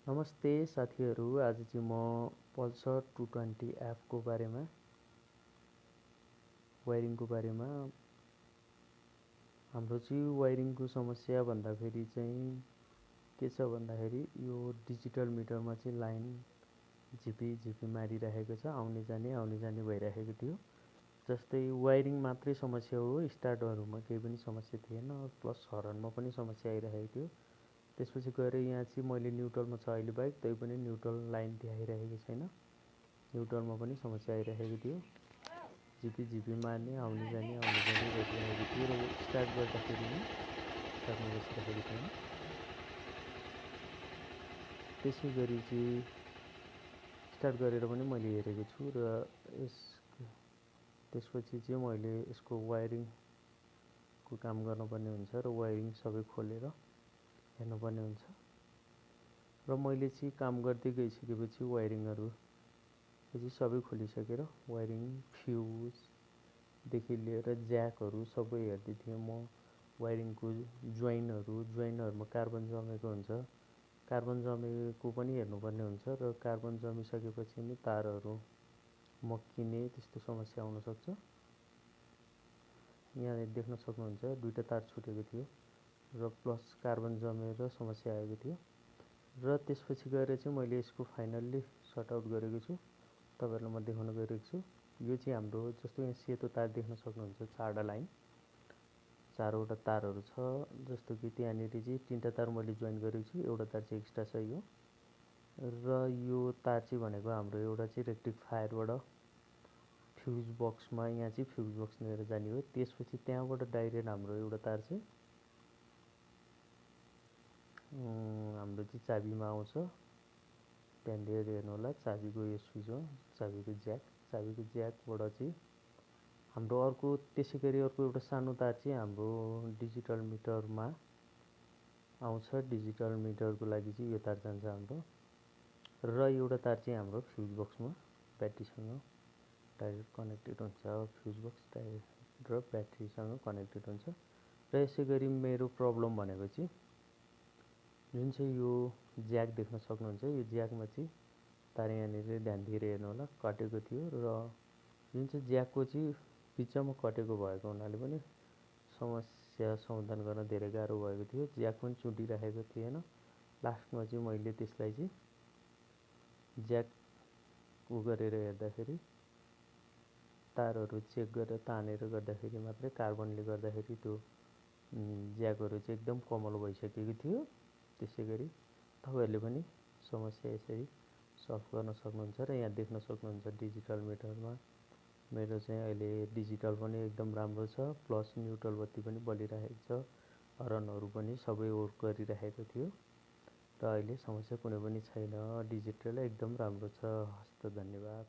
नमस्ते साथीहरू, आज चाहिँ म पल्सर 220 एफको बारेमा वायरिङको बारेमा हाम्रो चाहिँ वायरिङको समस्या भन्दाखेरि चाहिँ के छ भन्दाखेरि यो डिजिटल मिटरमा चाहिँ लाइन झिपी मारिरहेको छ, आउने जाने भइरहेको थियो। जस्तै वायरिङ मात्रै समस्या हो, स्टार्टरमा केही पनि समस्या थिएन, प्लस हर्नमा पनि समस्या आइरहेको थियो। त्यसपछि गएर यहाँ चाहिँ मैले न्युट्रलमा छ अहिले बाइक, तै पनि न्युट्रल लाइन देखाइरहेको छैन। न्युट्रलमा पनि समस्या आइरहेको थियो, झिपी मार्ने आउने जाने गरिरहेको थियो र स्टार्ट गर्दाखेरि पनि स्टार्टमा बसिरहेको थिएन। त्यसै गरी चाहिँ स्टार्ट गरेर पनि मैले हेरेको छु र त्यसपछि चाहिँ मैले यसको वायरिङको काम गर्नुपर्ने हुन्छ र वायरिङ सबै खोलेर हेर्नुपर्ने हुन्छ। र मैले चाहिँ काम गर्दै गइसकेपछि वायरिङहरू चाहिँ सबै खोलिसकेर वायरिङ फ्युजदेखि लिएर ज्याकहरू सबै हेर्दै थिएँ म। वायरिङको जोइनहरूमा कार्बन जमेको हुन्छ, कार्बन जमेको पनि हेर्नुपर्ने हुन्छ र कार्बन जमिसकेपछि नि तारहरू मक्किने त्यस्तो समस्या आउन सक्छ। यहाँ देख्न सक्नुहुन्छ दुईटा तार छुटेको थियो र प्लस कार्बन जमेर समस्या आएको थियो र त्यसपछि गएर चाहिँ मैले यसको फाइनल्ली सर्ट आउट गरेको छु, तपाईँहरूलाई म देखाउन गइरहेको छु। यो चाहिँ हाम्रो जस्तो यहाँ सेतो तार देख्न सक्नुहुन्छ, चारवटा लाइन, चारवटा तारहरू छ। जस्तो कि त्यहाँनिर चाहिँ तीनटा तार मैले जोइन गरेको छु, एउटा तार चाहिँ एक्स्ट्रा छ यो। र यो तार चाहिँ भनेको हाम्रो एउटा चाहिँ रेक्टिफायरबाट फ्युज बक्समा, यहाँ चाहिँ फ्युज बक्स लिएर जाने हो। त्यसपछि त्यहाँबाट डाइरेक्ट हाम्रो एउटा तार चाहिँ हाम्रो चाहिँ चाबीमा आउँछ। त्यहाँनिर हेर्नु होला, चाबीको यो स्विच हो, चाबीको ज्याकबाट चाहिँ हाम्रो अर्को, त्यसै गरी अर्को एउटा सानो तार चाहिँ हाम्रो डिजिटल मिटरमा आउँछ। डिजिटल मिटरको लागि चाहिँ यो तार जान्छ हाम्रो। र एउटा तार चाहिँ हाम्रो फ्युज बक्समा ब्याट्रीसँग डाइरेक्ट कनेक्टेड हुन्छ। फ्युज बक्स डाइरेक्ट र ब्याट्रीसँग कनेक्टेड हुन्छ। र यसै गरी मेरो प्रब्लम भनेको चाहिँ जुन चाहिँ यो ज्याक देख्न सक्नुहुन्छ, यो ज्याकमा चाहिँ तार यहाँनिर ध्यान दिएर हेर्नु होला कटेको थियो र जुन चाहिँ ज्याकको चाहिँ बिचमा कटेको भएको हुनाले पनि समस्या समाधान गर्न धेरै गाह्रो भएको थियो। ज्याक पनि चुँडिरहेको थिएन। लास्टमा चाहिँ मैले त्यसलाई चाहिँ ज्याक गरेर हेर्दाखेरि तारहरू चेक गरेर तानेर गर्दाखेरि मात्रै कार्बनले गर्दाखेरि त्यो ज्याकहरू चाहिँ एकदम कमलो भइसकेको थियो। त्यसै गरी तपाईँहरूले पनि समस्या यसरी सल्भ गर्न सक्नुहुन्छ। र यहाँ देख्न सक्नुहुन्छ डिजिटल मिटरमा मेरो चाहिँ अहिले डिजिटल पनि एकदम राम्रो छ, प्लस न्युट्रल बत्ती पनि बलिरहेको छ, हर्नहरू पनि सबै वर्क गरिरहेको थियो र अहिले समस्या कुनै पनि छैन। डिजिटल एकदम राम्रो छ। हस्त, धन्यवाद।